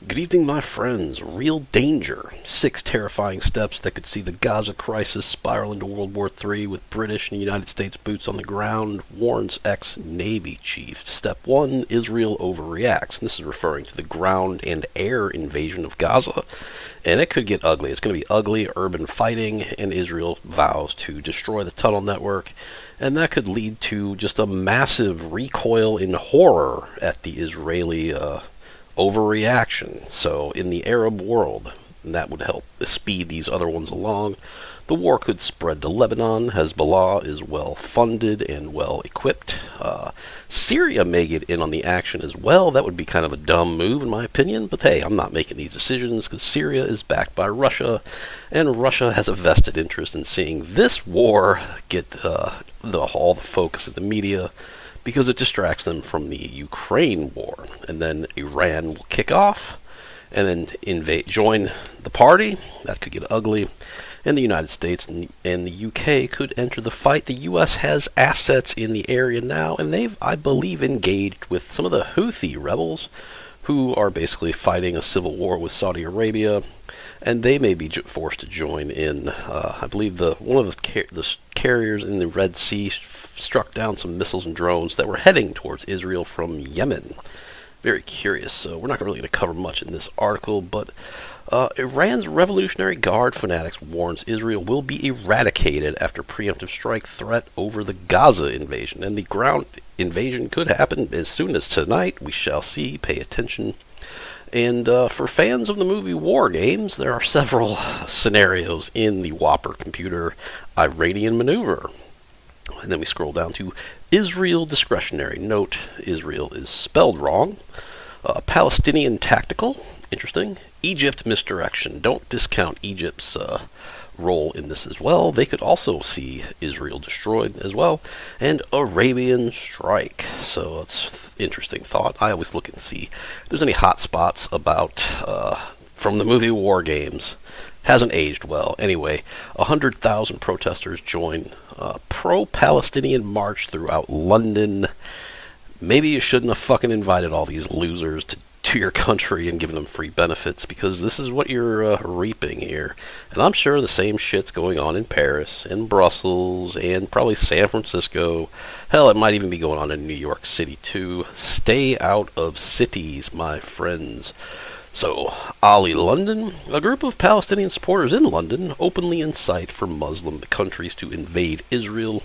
Good evening, my friends. Real danger. 6 terrifying steps that could see the Gaza crisis spiral into World War III with British and United States boots on the ground, warns ex-Navy chief. Step 1, Israel overreacts. And this is referring to the ground and air invasion of Gaza. And it could get ugly. It's going to be ugly, urban fighting, and Israel vows to destroy the tunnel network. And that could lead to just a massive recoil in horror at the Israeli overreaction. So in the Arab world, that would help speed these other ones along. The war could spread to Lebanon. Hezbollah is well funded and well equipped. Syria may get in on the action as well. That would be kind of a dumb move in my opinion, but hey, I'm not making these decisions because Syria is backed by Russia, and Russia has a vested interest in seeing this war get all the focus in the media, because it distracts them from the Ukraine war. And then Iran will kick off and then join the party. That could get ugly. And the United States and the UK could enter the fight. The US has assets in the area now, and they've, I believe, engaged with some of the Houthi rebels who are basically fighting a civil war with Saudi Arabia, and they may be forced to join in. I believe one of the carriers in the Red Sea struck down some missiles and drones that were heading towards Israel from Yemen. Very curious. So we're not really going to cover much in this article, but Iran's Revolutionary Guard fanatics warns Israel will be eradicated after preemptive strike threat over the Gaza invasion. And the ground invasion could happen as soon as tonight. We shall see. Pay attention. And for fans of the movie War Games, there are several scenarios in the Whopper computer Iranian maneuver. And then we scroll down to Israel discretionary. Note, Israel is spelled wrong. Palestinian tactical. Interesting. Egypt misdirection. Don't discount Egypt's role in this as well. They could also see Israel destroyed as well. And Arabian strike. So it's interesting thought. I always look and see if there's any hot spots about from the movie War Games. Hasn't aged well. Anyway, 100,000 protesters join pro-Palestinian march throughout London. Maybe you shouldn't have fucking invited all these losers to your country and given them free benefits, because this is what you're reaping here. And I'm sure the same shit's going on in Paris and Brussels and probably San Francisco. Hell, it might even be going on in New York City too. Stay out of cities, my friends. So, Ali London, a group of Palestinian supporters in London openly incite for Muslim countries to invade Israel.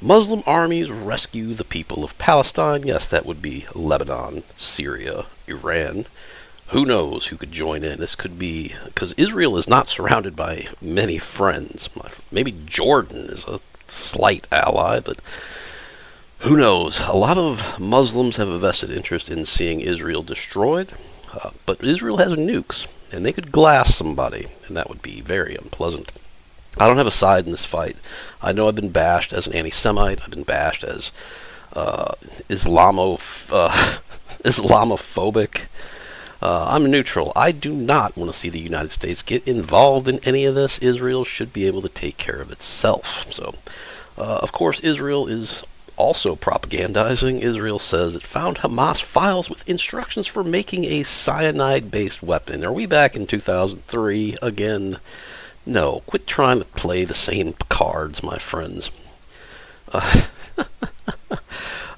Muslim armies rescue the people of Palestine. Yes, that would be Lebanon, Syria, Iran. Who knows who could join in? This could be, because Israel is not surrounded by many friends. Maybe Jordan is a slight ally, but who knows? A lot of Muslims have a vested interest in seeing Israel destroyed. But Israel has nukes, and they could glass somebody, and that would be very unpleasant. I don't have a side in this fight. I know I've been bashed as an anti-Semite. I've been bashed as Islamophobic. I'm neutral. I do not want to see the United States get involved in any of this. Israel should be able to take care of itself. So, of course, Israel is also propagandizing. Israel says it found Hamas files with instructions for making a cyanide-based weapon. Are we back in 2003 again? No, quit trying to play the same cards, my friends.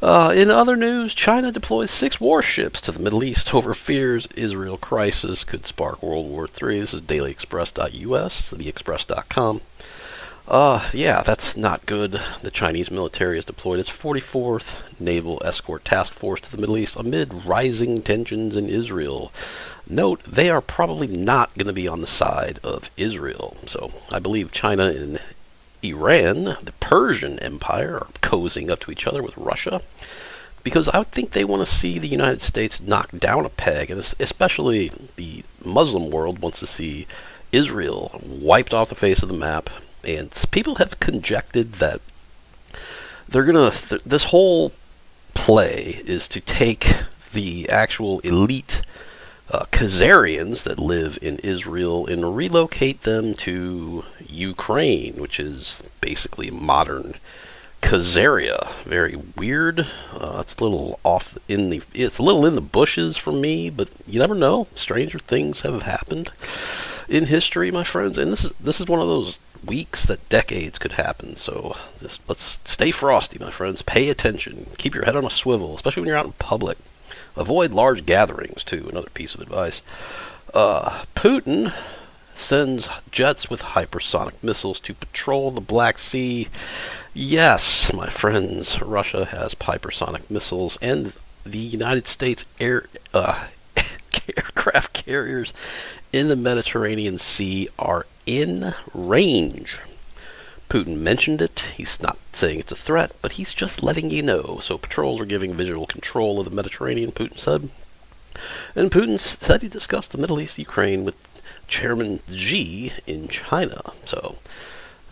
In other news, China deploys 6 warships to the Middle East over fears Israel crisis could spark World War III. This is dailyexpress.us, theexpress.com. Yeah, that's not good. The Chinese military has deployed its 44th Naval Escort Task Force to the Middle East amid rising tensions in Israel. Note, they are probably not going to be on the side of Israel. So, I believe China and Iran, the Persian Empire, are cozying up to each other with Russia, because I would think they want to see the United States knocked down a peg, and especially the Muslim world wants to see Israel wiped off the face of the map. And people have conjectured that they're this whole play is to take the actual elite Khazarians that live in Israel and relocate them to Ukraine, which is basically modern Khazaria, very weird. It's a little off in the. It's a little in the bushes for me, but you never know. Stranger things have happened in history, my friends, and this is one of those weeks that decades could happen. So let's stay frosty, my friends. Pay attention. Keep your head on a swivel, especially when you're out in public. Avoid large gatherings too. Another piece of advice. Putin sends jets with hypersonic missiles to patrol the Black Sea. Yes, my friends, Russia has hypersonic missiles, and the United States aircraft carriers in the Mediterranean Sea are in range. Putin mentioned it. He's not saying it's a threat, but he's just letting you know. So patrols are giving visual control of the Mediterranean, Putin said. And Putin said he discussed the Middle East, Ukraine with Chairman Xi in China. So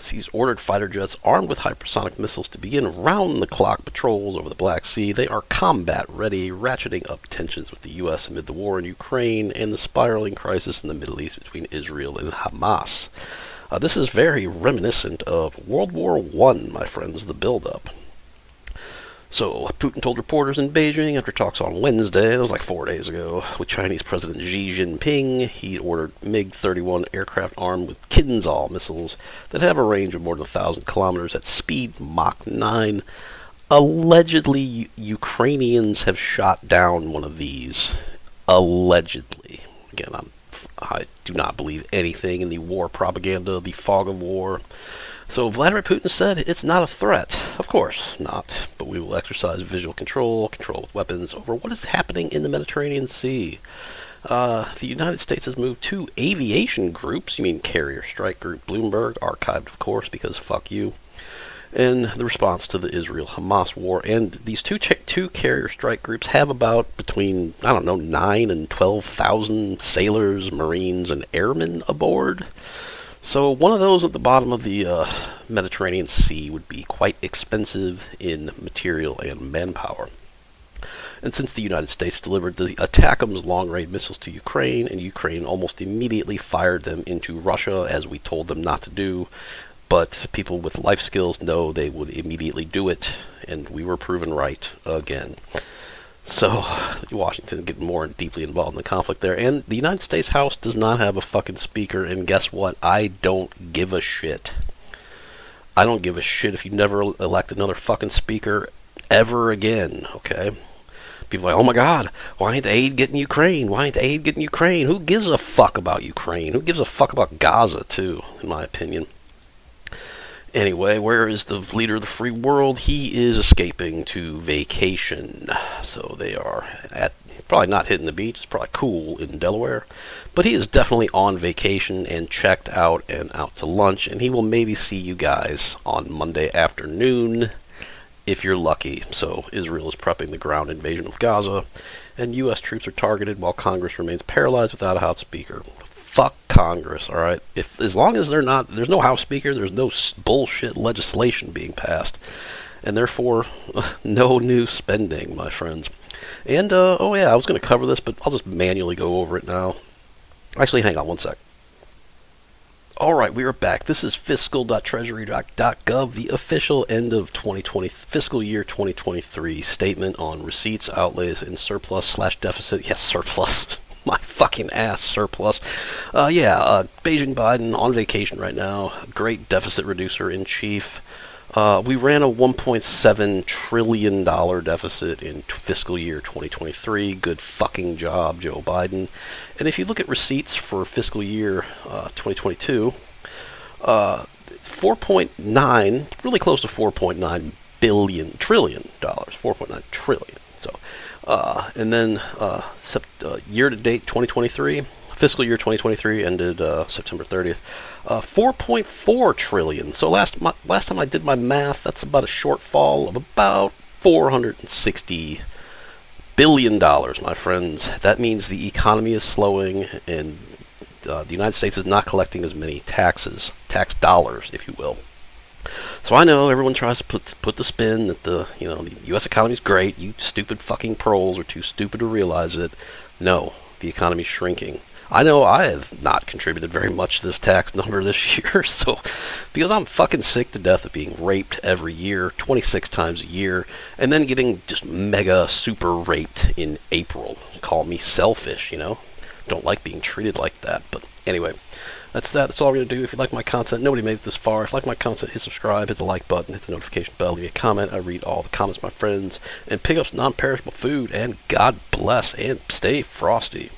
he's ordered fighter jets armed with hypersonic missiles to begin round-the-clock patrols over the Black Sea. They are combat-ready, ratcheting up tensions with the U.S. amid the war in Ukraine and the spiraling crisis in the Middle East between Israel and Hamas. This is very reminiscent of World War I, my friends, the build-up. So, Putin told reporters in Beijing after talks on Wednesday, that was like 4 days ago, with Chinese President Xi Jinping, he ordered MiG-31 aircraft armed with Kinzhal missiles that have a range of more than 1,000 kilometers at speed Mach 9. Allegedly, Ukrainians have shot down one of these. Allegedly. Again, I do not believe anything in the war propaganda, the fog of war. So Vladimir Putin said it's not a threat. Of course not. But we will exercise visual control with weapons over what is happening in the Mediterranean Sea. The United States has moved 2 aviation groups, you mean Carrier Strike Group Bloomberg, archived of course because fuck you, in the response to the Israel-Hamas war. And these two carrier strike groups have about between, 9 and 12,000 sailors, marines, and airmen aboard. So one of those at the bottom of the Mediterranean Sea would be quite expensive in material and manpower. And since the United States delivered the ATACMS long-range missiles to Ukraine, and Ukraine almost immediately fired them into Russia, as we told them not to do, but people with life skills know they would immediately do it, and we were proven right again. So, Washington getting more deeply involved in the conflict there. And the United States House does not have a fucking speaker, and guess what? I don't give a shit. I don't give a shit if you never elect another fucking speaker ever again, okay? People are like, oh my god, why ain't the aid getting Ukraine? Why ain't the aid getting Ukraine? Who gives a fuck about Ukraine? Who gives a fuck about Gaza, too, in my opinion? Anyway, where is the leader of the free world? He is escaping to vacation. So they are probably not hitting the beach. It's probably cool in Delaware. But he is definitely on vacation and checked out and out to lunch. And he will maybe see you guys on Monday afternoon, if you're lucky. So Israel is prepping the ground invasion of Gaza. And U.S. troops are targeted while Congress remains paralyzed without a House Speaker. Fuck Congress, all right? As long as there's no House Speaker, there's no bullshit legislation being passed, and therefore no new spending, my friends. And I was going to cover this, but I'll just manually go over it now. Actually, hang on one sec. All right, we are back. This is fiscal.treasury.gov, the official end of 2020 fiscal year 2023 statement on receipts, outlays, and surplus/deficit. Yes, surplus. My fucking ass, surplus. Beijing Biden on vacation right now. Great deficit reducer in chief. We ran a $1.7 trillion deficit in fiscal year 2023. Good fucking job, Joe Biden. And if you look at receipts for fiscal year 2022, 4.9, really close to 4.9 trillion dollars. 4.9 trillion. So, and then year-to-date 2023, fiscal year 2023 ended September 30th, 4.4 trillion. So last time I did my math, that's about a shortfall of about $460 billion, my friends. That means the economy is slowing, and the United States is not collecting as many tax dollars, if you will. So I know everyone tries to put the spin that the U.S. economy is great. You stupid fucking proles are too stupid to realize it. No, the economy's shrinking. I know I have not contributed very much to this tax number this year, so because I'm fucking sick to death of being raped every year, 26 times a year, and then getting just mega super raped in April. Call me selfish, you know? Don't like being treated like that, but anyway. That's that. That's all we're going to do. If you like my content, nobody made it this far. If you like my content, hit subscribe, hit the like button, hit the notification bell, leave me a comment. I read all the comments of my friends, and pick up some non-perishable food, and God bless, and stay frosty.